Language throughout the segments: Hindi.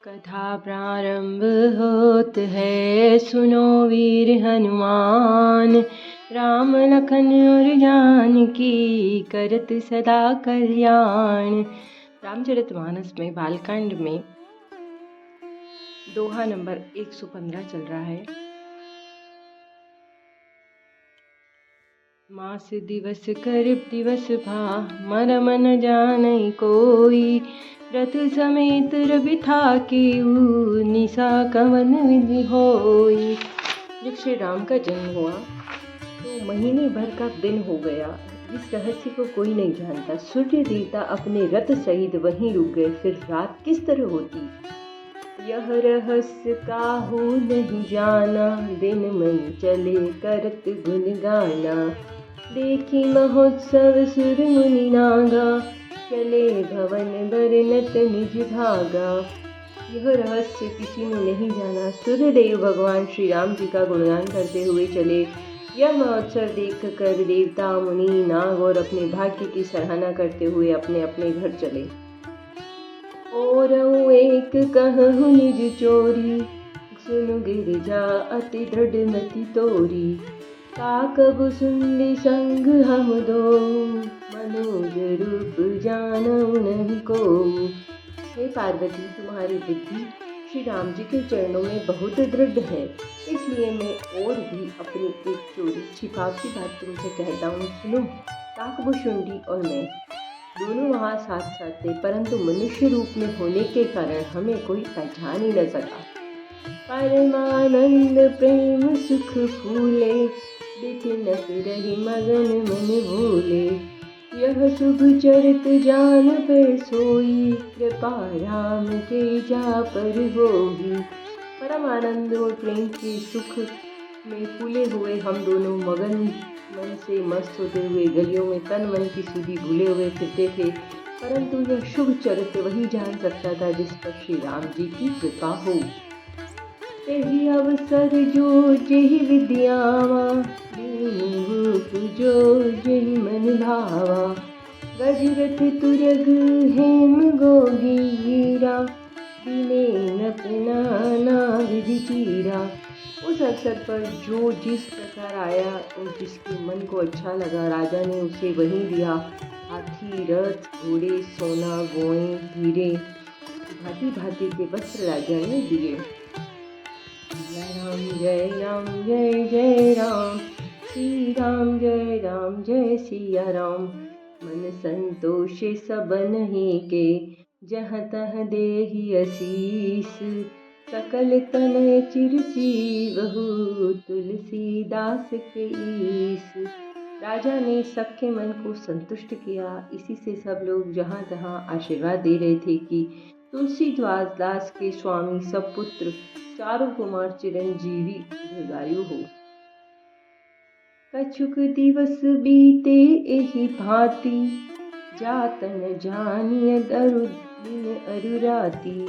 कथा प्रारंभ होत है, सुनो वीर हनुमान। राम लखन और जानकी करत सदा कल्याण। रामचरितमानस में बालकांड में दोहा नंबर 115 चल रहा है। मास दिवस करिब दिवस भा, मर मन जानई कोई। रथ समेत रवि था केऊ, निशा कवन विधि होई। जब श्री राम का जन्म हुआ तो महीने भर का दिन हो गया, जिस रहस्य को कोई नहीं जानता। सूर्य देवता अपने रथ सहित वहीं रुक गए। फिर रात किस तरह होती, यह रहस्य काहू नहीं जाना। दिन मन चले करत गुण गाना, देखी महोत्सव सुर मुनि नागा। चले भवन बरनत निज भागा। यह रहस्य किसी ने नहीं जाना। सूर्यदेव भगवान श्री राम जी का गुणगान करते हुए चले। यह महोत्सव देख कर देवता मुनि नाग और अपने भाग्य की सराहना करते हुए अपने अपने घर चले। और एक कहूँ निज चोरी, सुनु गिरिजा अति दृढ़ मति तोरी। काकब सुंदि संग हम दो, मनोज रूप जानऊ नहीं को। हे पार्वती, तुम्हारी बुद्धि श्री राम जी के चरणों में बहुत दृढ़ है, इसलिए मैं और भी अपनी एक चोरी छिपा की बात तुमसे कहता हूँ, सुनो। काकभुशुंडी और मैं दोनों वहाँ साथ साथ थे, परंतु मनुष्य रूप में होने के कारण हमें कोई पहचान ही न सका। परमानंद प्रेम सुख फूले, बिखनक रही मगन मन भूले। यह शुभ चरित जान पर सोई, कृपा राम के जा पर होगी। परम आनंद और प्रेम के सुख में फूले हुए हम दोनों मगन मन से मस्त होते हुए गलियों में तन मन की सुधि भूले हुए फिरते थे, परंतु यह शुभ चरित्र वही जान सकता था जिस पर श्री राम जी की कृपा हो। तेहि अवसर जो जेहि विद्यावा, रूप जो जेहि मन भावा। गजरथ तुरग हेम गोगीरा, बिने नपना विधि चीरा। उस अवसर पर जो जिस प्रकार आया और जिसके मन को अच्छा लगा, राजा ने उसे वहीं दिया। हाथी, रथ, घोड़े, सोना, गोएं, हीरे, भांति भांति के वस्त्र राजा ने दिए। जय राम जय जय राम, श्री राम जय सिया राम। मन संतोषे सबनहि के, जहाँ तहाँ देहि असीस। सकल तनय चिरजीवहु, तुलसीदास के ईस। राजा ने सबके मन को संतुष्ट किया। इसी से सब लोग जहाँ तहाँ आशीर्वाद दे रहे थे कि तुलसीदास दास के स्वामी सब पुत्र चारों कुमार चिरंजीवी दीर्घायु हो। कछुक दिवस बीते एहि भांति, जातन जानिय दरु दिन अरु राति।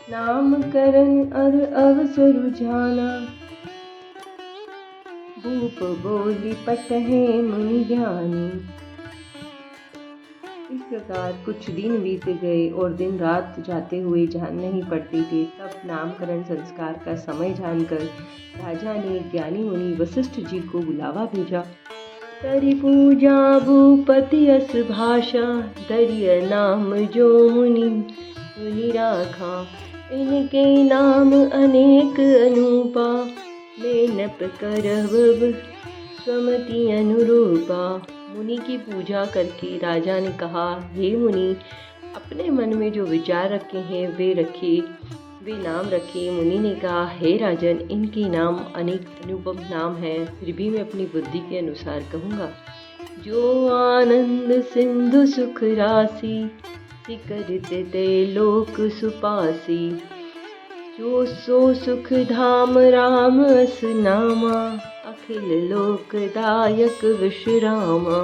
नामकरण अर अवसरु जाना, भूप बोली पटहे मुनि ज्ञानी। इस प्रकार कुछ दिन बीत गए और दिन रात जाते हुए जान नहीं पड़ती थी। तब नामकरण संस्कार का समय जानकर राजा ने ज्ञानी मुनि वशिष्ठ जी को बुलावा भेजा। तरि पूजा भूपति अस भाषा, दरिय नाम जो मुनि राखा। इनके नाम अनेक अनूपा, मेनप करब स्वमति अनुरूपा। मुनि की पूजा करके राजा ने कहा, हे मुनि, अपने मन में जो विचार रखे हैं वे नाम रखे। मुनि ने कहा, हे राजन, इनके नाम अनेक अनुपम नाम हैं, फिर भी मैं अपनी बुद्धि के अनुसार कहूँगा। जो आनंद सिंधु सुख राशि, सिकरते ते लोक सुपासी। जो सो सुख धाम राम अस नामा, अखिल लोकदायक विश्रामा।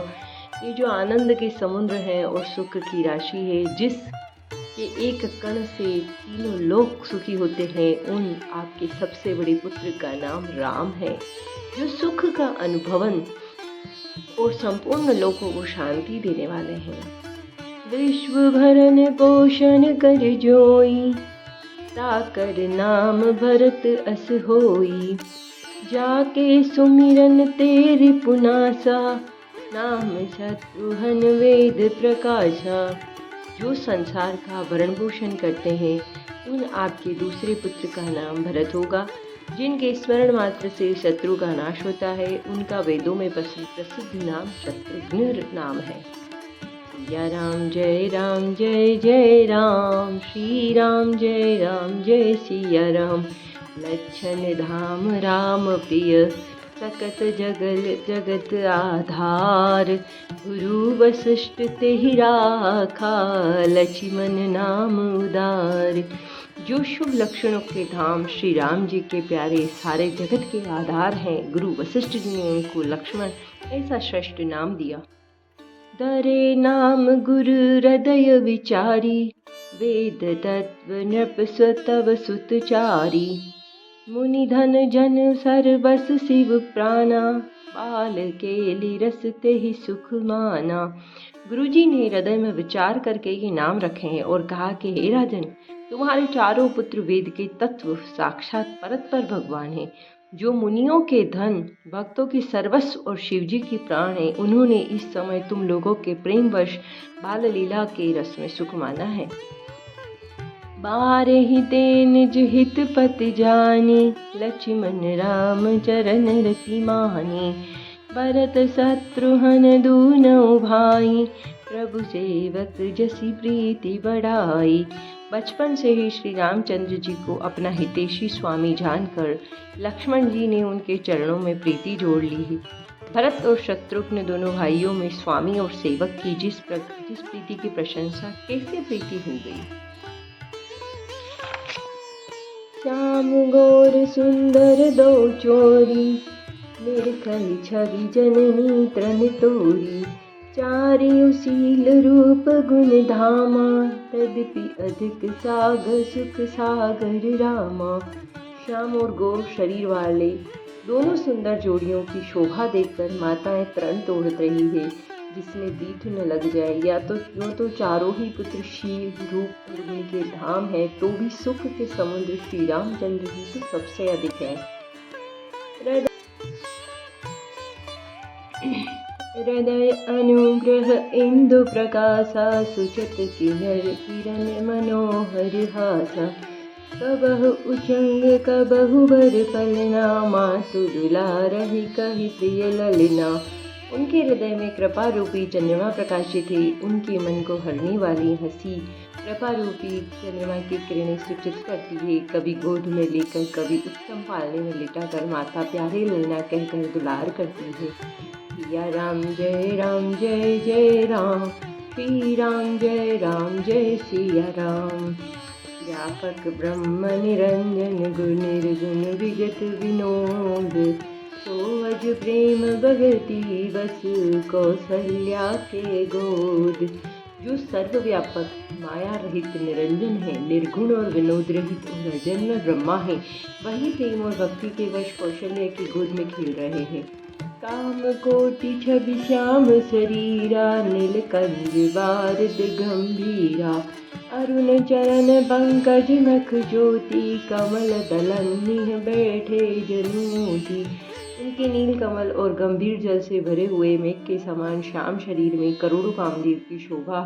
ये जो आनंद के समुद्र है और सुख की राशि है, जिस के एक कण से तीनों लोक सुखी होते हैं, उन आपके सबसे बड़े पुत्र का नाम राम है, जो सुख का अनुभवन और संपूर्ण लोकों को शांति देने वाले हैं। विश्व भरण पोषण कर जोई, ताकर नाम भरत अस होई। जाके सुमिरन तेरि पुनासा, नाम शत्रुघ्न वेद प्रकाशा। जो संसार का भरण पोषण करते हैं, उन आपके दूसरे पुत्र का नाम भरत होगा। जिनके स्मरण मात्र से शत्रु का नाश होता है, उनका वेदों में प्रसिद्ध नाम शत्रुघ्न नाम है। सिया राम जय राम जय जय राम, श्री राम जय सिया राम। लक्षण धाम राम प्रिय, सकत जगत आधार। गुरु वशिष्ठ तेहि राखा, लक्ष्मण नाम उदार। जो शुभ लक्षणों के धाम श्री राम जी के प्यारे सारे जगत के आधार हैं, गुरु वशिष्ठ जी ने उनको लक्ष्मण ऐसा श्रेष्ठ नाम दिया। दरे नाम गुरु हृदय विचारी, वेद तत्व नृप तव सुतचारी। मुनि धन जन सर्वस शिव प्राणा, बाल केलि रस तेहि सुख माना। गुरुजी ने हृदय में विचार करके ये नाम रखे हैं और कहा कि हे राजन, तुम्हारे चारों पुत्र वेद के तत्व साक्षात परतपर भगवान हैं। जो मुनियों के धन, भक्तों की सर्वस्व और शिवजी की प्राण है, उन्होंने इस समय तुम लोगों के प्रेमवश बाल लीला के रस में सुख माना है। बारहि ते निज हित पति जानी, लक्ष्मण राम चरण रति मानी। भरत शत्रुघ्न दूनौ भाई, प्रभु सेवक जसी प्रीति बढ़ाई। बचपन से ही श्री रामचंद्र जी को अपना हितैषी स्वामी जानकर लक्ष्मण जी ने उनके चरणों में प्रीति जोड़ ली। भरत और शत्रुघ्न दोनों भाइयों में स्वामी और सेवक की जिस प्रीति की प्रशंसा कैसे प्रीति हो गई। श्याम गौर सुंदर दो चोरी, निर्खल छवि जननी तृण तोरी। चारियु शील रूप गुण धामा, तदपि अधिक सागर सुख सागर रामा। श्याम और गौर शरीर वाले दोनों सुंदर जोड़ियों की शोभा देखकर माताएं तृण तोड़ रही है, जिसमें दीठ न लग जाए। या तो यूँ तो चारों ही पुत्र शील रूप और गुण के धाम है, तो भी सुख के समुद्र श्री रामचंद्र जी से सबसे अधिक है। हृदय अनुग्रह इंदु प्रकाशा, सुचत किरण मनोहर हासा। कबहु उचंग कबहु बर पलना, मातु दुलारहि कहि प्रिय ललना। उनके हृदय में कृपा रूपी चंद्रमा प्रकाशित है। उनके मन को हरने वाली हंसी कृपा रूपी चंद्रमा की किरणें सूचित करती है। कभी गोद में लेकर, कभी उत्तम पालने में लिटाकर माता प्यारे ललना कहकर दुलार करती है। सिया राम जय जय राम, श्री राम जय सिया राम। व्यापक ब्रह्म निरंजन, गुण निर्गुण विगत विनोद। सोअज प्रेम भगति बस, कौशल्या के गोद। जो सर्वव्यापक माया रहित निरंजन है, निर्गुण और विनोद रहित और अजन्म ब्रह्मा है, वही प्रेम और भक्ति के वश कौशल्य की गोद में खेल रहे हैं। काम कोटि छवि श्याम शरीरा, नीलकंज बारद गंभीरा। अरुण चरण पंकज नख ज्योति, कमल दलन निह बैठे जनोति। उनके नील कमल और गंभीर जल से भरे हुए मेघ के समान श्याम शरीर में करोड़ों कामदेव की शोभा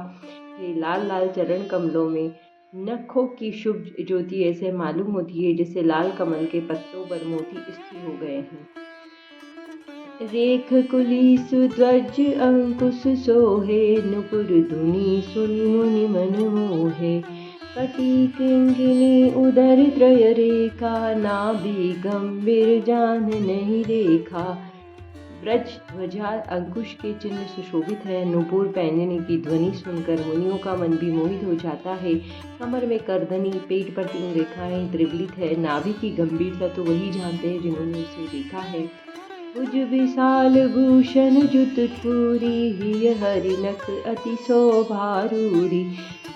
है। लाल लाल चरण कमलों में नखों की शुभ ज्योति ऐसे मालूम होती है जैसे लाल कमल के पत्तों पर मोती स्थिर हो गए हैं। रेख कुली सुध्वज अंकुश सोहे, नुपुर धुनि सुनि मुनि मन मोहे। कटी किंकिनी उदर त्रय रेखा, नाभि गंभीर जान नहीं देखा। ब्रज ध्वजा अंकुश के चिन्ह सुशोभित है। नुपुर पैंजनी की ध्वनि सुनकर मुनियों का मन भी मोहित हो जाता है। कमर में करधनी, पेट पर 3 रेखाएं त्रिवलित है। नाभि की गंभीरता तो वही जानते हैं जिन्होंने उसे देखा है। भुज विशाल भूषण जुत पूरी, हिय हरिनक अति शोभारूरी।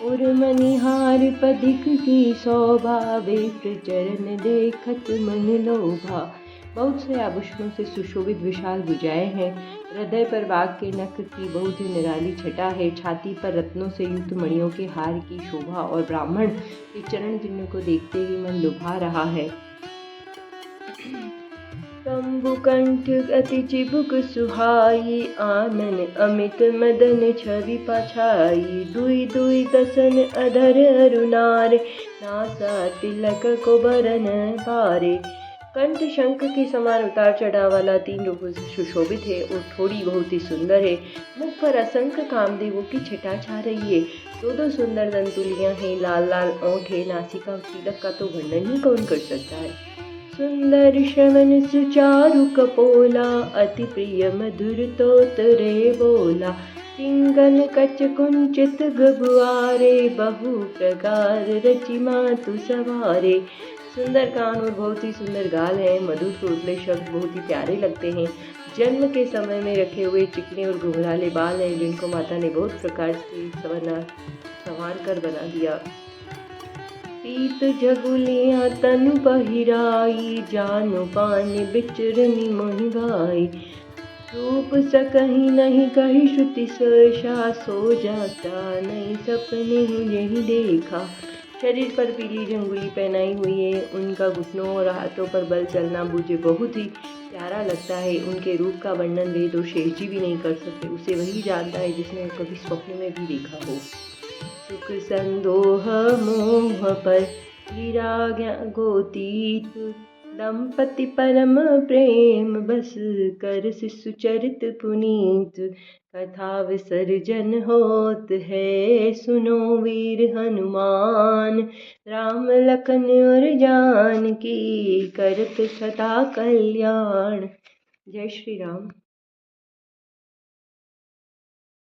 और मनिहार पदिक की शोभा, विप्र चरण देखत मन लोभा। बहुत से आभूषणों से सुशोभित विशाल भुजाएं हैं। हृदय पर बाघ के नख की बहुत ही निराली छटा है। छाती पर रत्नों से युक्त मणियों के हार की शोभा और ब्राह्मण के चरण चिन्ह को देखते ही मन लुभा रहा है। कंबुकंठ अति चिबुक सुहाई, आनन अमित मदन छवि पछाई। दुई दुई दसन अधर अरुणार, नासा तिलक को बरन पारे। कंठ शंख के समान उतार चढ़ाव वाला 3 रूपों से सुशोभित है और थोड़ी बहुत ही सुंदर है। मुख पर असंख्य कामदेवों की छटा छा रही है। 2-2 सुंदर दंतुलियां हैं, लाल लाल ओंठ है। नासिका और तिलक का तो वर्णन ही कौन कर सकता है। सुंदर श्रवण सुचारु कपोला, अति प्रिय मधुर तोतरे बोला। सिंगन कच कुंचित गबुआरे, बहु प्रकार रचि मातु सवारे। सुंदर कान और बहुत ही सुंदर गाल हैं। मधुर तोतले शब्द बहुत ही प्यारे लगते हैं। जन्म के समय में रखे हुए चिकने और घुंघराले बाल हैं, जिनको माता ने बहुत प्रकार से संवार कर बना दिया। पीत झगुलियाँ तनु पहिराई, जानु पान बिचरनी मोहि भाई। रूप सकहि नहीं कही श्रुति सहसा, सो जाता नहीं सपने यही देखा। शरीर पर पीली झंगुली पहनाई हुई है। उनका घुटनों और हाथों पर बल चलना मुझे बहुत ही प्यारा लगता है। उनके रूप का वर्णन वेद और शेष जी भी नहीं कर सकते। उसे वही जानता है जिसने कभी स्वप्न में भी देखा हो। सुख संदोह मोह पर गिरा गोतीत, दंपति परम प्रेम बस कर शिशु चरित पुनीत। कथा विसर्जन होत है, सुनो वीर हनुमान। राम लखन और जानकी करत सदा कल्याण। जय श्री राम।